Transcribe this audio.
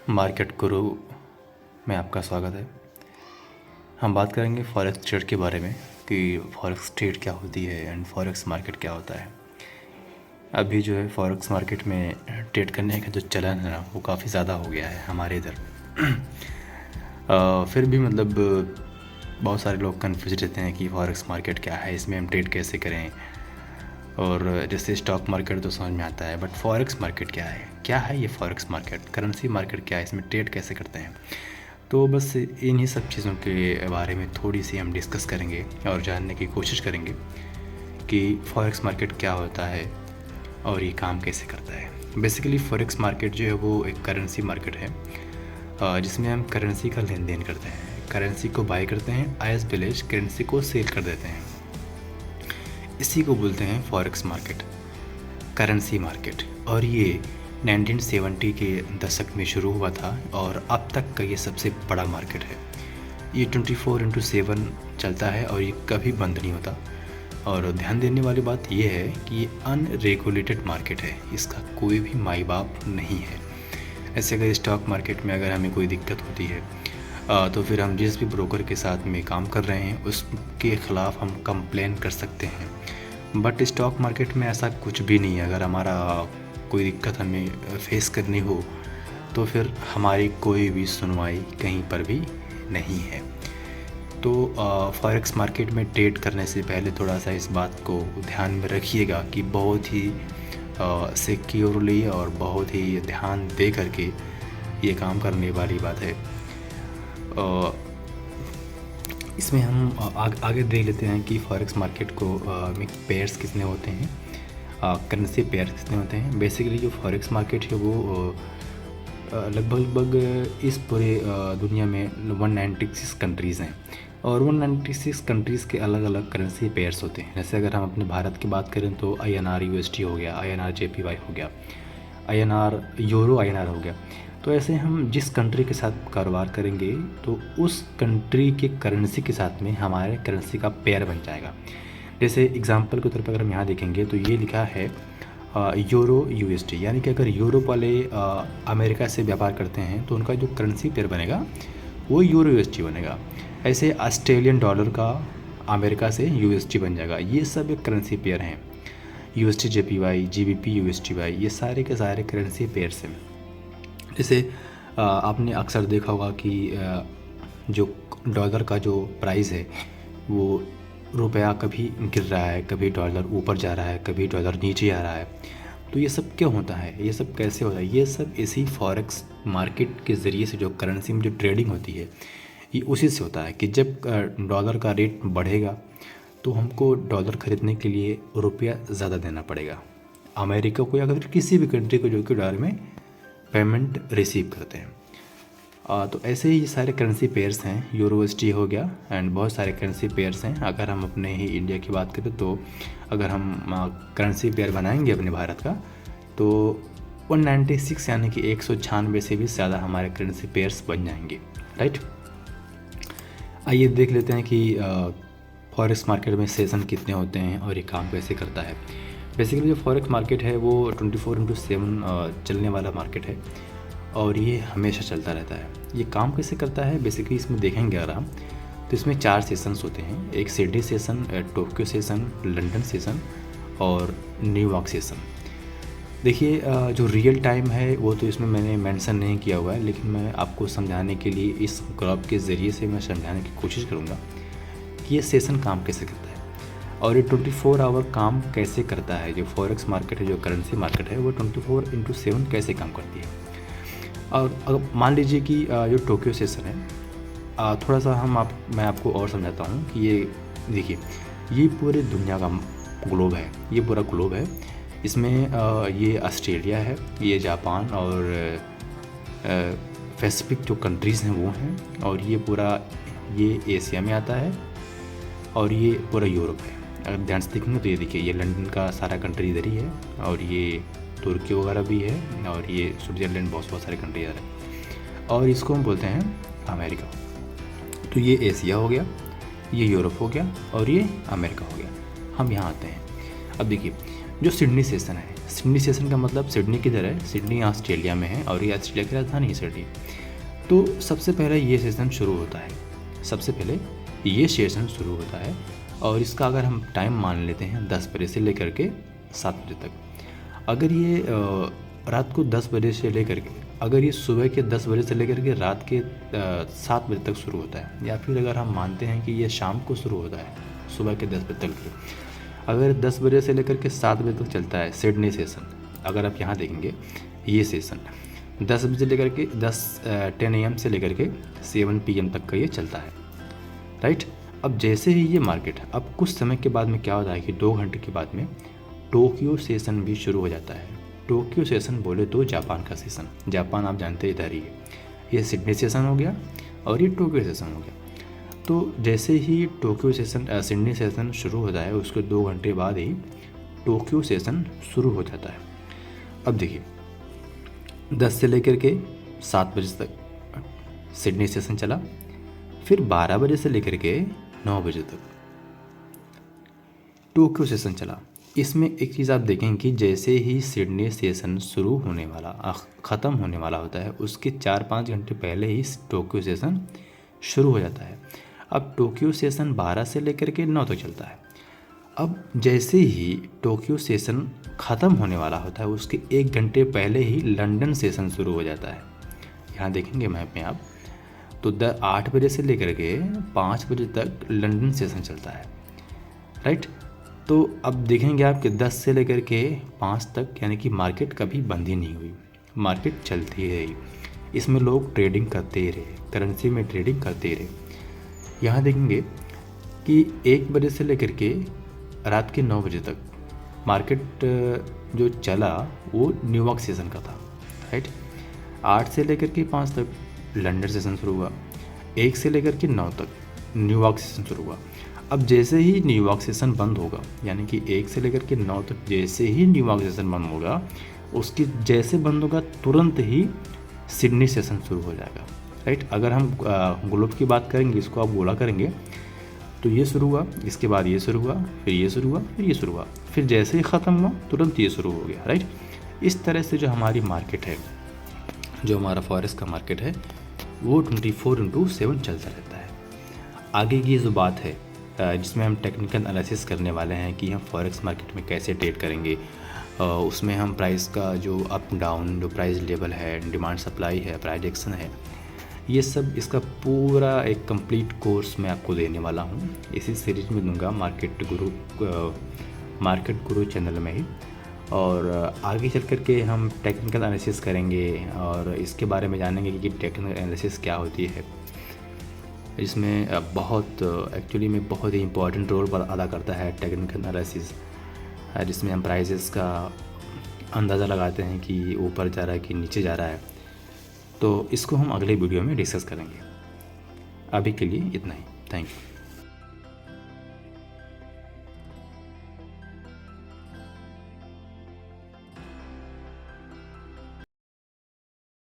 Market गुरु में आपका स्वागत है। हम बात करेंगे फॉरेक्स ट्रेड के बारे में कि फॉरेक्स ट्रेड क्या होती है एंड फॉरेक्स मार्केट क्या होता है। अभी जो है फॉरेक्स मार्केट में ट्रेड करने का जो चलन है ना वो काफ़ी ज़्यादा हो गया है हमारे इधर। फिर भी मतलब बहुत सारे लोग कन्फ्यूज रहते हैं कि फॉरेक्स मार्केट क्या है, इसमें हम ट्रेड कैसे करें। और जैसे स्टॉक मार्केट तो समझ में आता है, बट फॉरेक्स मार्केट क्या है ये फॉरेक्स मार्केट, करेंसी मार्केट क्या है, इसमें ट्रेड कैसे करते हैं। तो बस इन्हीं सब चीज़ों के बारे में थोड़ी सी हम डिस्कस करेंगे और जानने की कोशिश करेंगे कि फॉरेक्स मार्केट क्या होता है और ये काम कैसे करता है। बेसिकली फॉरेक्स मार्केट जो है वो एक करेंसी मार्केट है जिसमें हम करेंसी का लेन देन करते हैं, करेंसी को बाय करते हैं एज वेल एज करेंसी को सेल कर देते हैं। इसी को बोलते हैं फॉरेक्स मार्केट, करेंसी मार्केट। और ये 1970 के दशक में शुरू हुआ था और अब तक का ये सबसे बड़ा मार्केट है। ये 24/7 चलता है और ये कभी बंद नहीं होता। और ध्यान देने वाली बात ये है कि ये अनरेगुलेटेड मार्केट है, इसका कोई भी माई बाप नहीं है। ऐसे अगर स्टॉक मार्केट में अगर हमें कोई दिक्कत होती है तो फिर हम जिस भी ब्रोकर के साथ में काम कर रहे हैं उसके ख़िलाफ़ हम कंप्लेन कर सकते हैं। बट स्टॉक मार्केट में ऐसा कुछ भी नहीं है। अगर हमारा कोई दिक्कत हमें फेस करनी हो तो फिर हमारी कोई भी सुनवाई कहीं पर भी नहीं है। तो फॉरेक्स मार्केट में ट्रेड करने से पहले थोड़ा सा इस बात को ध्यान में रखिएगा कि बहुत ही सिक्योरली और बहुत ही ध्यान दे करके ये काम करने वाली बात है। इसमें हम आगे देख लेते हैं कि फॉरेक्स मार्केट को में पेयर्स कितने होते हैं, करेंसी पेयर्स कितने होते हैं। बेसिकली जो फॉरेक्स मार्केट है वो लगभग इस पूरे दुनिया में 196 कंट्रीज़ हैं और 196 कंट्रीज़ के अलग अलग करेंसी पेयर्स होते हैं। जैसे अगर हम अपने भारत की बात करें तो INR USD हो गया, INR JPY हो गया, INR यूरो INR हो गया। तो ऐसे हम जिस कंट्री के साथ कारोबार करेंगे तो उस कंट्री के करेंसी के साथ में हमारे करेंसी का पेयर बन जाएगा। जैसे एग्जांपल के तौर पर अगर हम यहाँ देखेंगे तो ये लिखा है यूरो USD, यानी कि अगर यूरोप वाले अमेरिका से व्यापार करते हैं तो उनका जो करेंसी पेयर बनेगा वो यूरो USD बनेगा। ऐसे ऑस्ट्रेलियन डॉलर का अमेरिका से USD बन जाएगा। ये सब एक करेंसी पेयर हैं। USD JPY, GBP USDY, ये सारे के सारे करेंसी पेयर्स हैं। जैसे आपने अक्सर देखा होगा कि जो डॉलर का जो प्राइस है वो रुपया कभी गिर रहा है, कभी डॉलर ऊपर जा रहा है, कभी डॉलर नीचे आ रहा है। तो ये सब क्यों होता है, ये सब कैसे होता है? ये सब इसी फॉरेक्स मार्केट के ज़रिए से जो करेंसी में जो ट्रेडिंग होती है ये उसी से होता है कि जब डॉलर का रेट बढ़ेगा तो हमको डॉलर ख़रीदने के लिए रुपया ज़्यादा देना पड़ेगा अमेरिका को या फिर किसी भी कंट्री को जो कि डॉलर में पेमेंट रिसीव करते हैं। तो ऐसे ही सारे करेंसी पेयर्स हैं। यूरो USD हो गया एंड बहुत सारे करेंसी पेयर्स हैं। अगर हम अपने ही इंडिया की बात करें तो अगर हम करेंसी पेयर बनाएंगे अपने भारत का तो 196 यानी कि 196 से भी ज़्यादा हमारे करेंसी पेयर्स बन जाएंगे, राइट। आइए देख लेते हैं कि फॉरेक्स मार्केट में सेशन कितने होते हैं और ये काम कैसे करता है। बेसिकली जो फॉरेक्स मार्केट है वो 24/7 चलने वाला मार्केट है और ये हमेशा चलता रहता है। ये काम कैसे करता है बेसिकली इसमें देखेंगे अगर हम तो इसमें 4 सेशंस होते हैं। एक Sydney session, Tokyo session, London session और न्यूयॉर्क सेशन। देखिए जो रियल टाइम है वो तो इसमें मैंने मेंशन नहीं किया हुआ है, लेकिन मैं आपको समझाने के लिए इस ग्राफ के ज़रिए से मैं समझाने की कोशिश करूँगा कि ये सेशन काम कैसे करता है और ये 24 आवर काम कैसे करता है। जो फॉरेक्स मार्केट है, जो करेंसी मार्केट है, वो 24/7 कैसे काम करती है। और अगर मान लीजिए कि जो टोक्यो सेशन है, थोड़ा सा मैं आपको और समझाता हूँ कि ये देखिए ये पूरे दुनिया का ग्लोब है, ये पूरा ग्लोब है। इसमें ये ऑस्ट्रेलिया है, ये जापान और पैसिफिक जो कंट्रीज़ हैं वो हैं, और ये पूरा ये एशिया में आता है और ये पूरा यूरोप है। अगर ध्यान से देखेंगे तो ये देखिए ये लंदन का सारा कंट्री इधर ही है और ये तुर्की वगैरह भी है और ये स्विट्ज़रलैंड, बहुत सारे कंट्री इधर है और इसको हम बोलते हैं अमेरिका। तो ये एशिया हो गया, ये यूरोप हो गया और ये अमेरिका हो गया। हम यहाँ आते हैं। अब देखिए जो सिडनी सेशन है, सिडनी सेशन का मतलब सिडनी किधर है? सिडनी ऑस्ट्रेलिया में है और ये ऑस्ट्रेलिया की राजधानी है सिडनी। तो सबसे पहले ये सेशन शुरू होता है, सबसे पहले ये सेशन शुरू होता है और इसका अगर हम टाइम मान लेते हैं 10 बजे से लेकर के 7 बजे तक। अगर ये रात को 10 बजे से लेकर के, अगर ये सुबह के 10 बजे से लेकर के रात के 7 बजे तक शुरू होता है, या फिर अगर हम मानते हैं कि ये शाम को शुरू होता है सुबह के 10 बजे तक, अगर 10 बजे से लेकर के 7 बजे तक चलता है सिडनी सेशन, अगर आप यहाँ देखेंगे ये सेशन 10 बजे लेकर के 10 AM से लेकर के 7 PM तक का ये चलता है, राइट। अब जैसे ही ये मार्केट, अब कुछ समय के बाद में क्या होता है कि 2 घंटे के बाद में टोक्यो सेशन भी शुरू हो जाता है। टोक्यो सेशन बोले तो जापान का सेशन, जापान आप जानते इधर ही है। ये सिडनी सेशन हो गया और ये टोक्यो सेशन हो गया। तो जैसे ही टोक्यो सेशन सिडनी सेशन शुरू होता है उसके 2 घंटे बाद ही टोक्यो सेशन शुरू हो जाता है। अब देखिए 10 से लेकर के 7 बजे तक सिडनी सेशन चला, फिर 12 बजे से लेकर के 9 बजे तक टोक्यो सेशन चला। इसमें एक चीज़ आप देखें कि जैसे ही सिडनी सेशन शुरू होने वाला ख़त्म होने वाला होता है उसके 4-5 घंटे पहले ही टोक्यो सेशन शुरू हो जाता है। अब टोक्यो सेशन 12 से लेकर के 9 तक चलता है। अब जैसे ही टोक्यो सेशन ख़त्म होने वाला होता है उसके 1 घंटे पहले ही लंदन सेशन शुरू हो जाता है। यहाँ देखेंगे मैप में आप, तो 8 बजे से लेकर के 5 बजे तक लंदन सेशन चलता है, राइट। तो अब देखेंगे आप कि 10 से लेकर के 5 तक यानी कि मार्केट कभी बंद ही नहीं हुई, मार्केट चलती रही। इसमें लोग ट्रेडिंग करते ही रहे, करेंसी में ट्रेडिंग करते ही रहे। यहाँ देखेंगे कि 1 बजे से लेकर के रात के 9 बजे तक मार्केट जो चला वो न्यूयॉर्क सेशन का था, राइट। 8 से लेकर के 5 तक लंदन सेशन शुरू हुआ, 1 से लेकर के 9 तक न्यूयॉर्क सेशन शुरू हुआ। अब जैसे ही न्यूयॉर्क सेशन बंद होगा, यानी कि 1 से लेकर के 9 तक जैसे ही न्यूयॉर्क सेशन बंद होगा, उसकी जैसे बंद होगा तुरंत ही सिडनी सेशन शुरू हो जाएगा, राइट। अगर हम ग्लोब की बात करेंगे, इसको आप गोला करेंगे तो ये शुरू हुआ, इसके बाद ये शुरू हुआ, फिर ये शुरू हुआ, फिर ये शुरू हुआ, फिर जैसे ही ख़त्म हुआ तुरंत ये शुरू हो गया, राइट। इस तरह से जो हमारी मार्केट है, जो हमारा फॉरेक्स का मार्केट है वो 24/7 चलता रहता है। आगे की जो बात है जिसमें हम टेक्निकल एनालिसिस करने वाले हैं कि हम फॉरेक्स मार्केट में कैसे ट्रेड करेंगे, उसमें हम प्राइस का जो अप डाउन, जो प्राइस लेवल है, डिमांड सप्लाई है, प्राइस एक्शन है, ये सब इसका पूरा एक कंप्लीट कोर्स मैं आपको देने वाला हूँ। इसी सीरीज में दूंगा मार्केट गुरु चैनल में ही। और आगे चल कर के हम टेक्निकल एनालिसिस करेंगे और इसके बारे में जानेंगे कि टेक्निकल एनालिसिस क्या होती है। इसमें एक्चुअली में बहुत ही इम्पोर्टेंट रोल अदा करता है टेक्निकल एनालिसिस, जिसमें हम प्राइसेस का अंदाज़ा लगाते हैं कि ऊपर जा रहा है कि नीचे जा रहा है। तो इसको हम अगले वीडियो में डिस्कस करेंगे। अभी के लिए इतना ही, थैंक यू।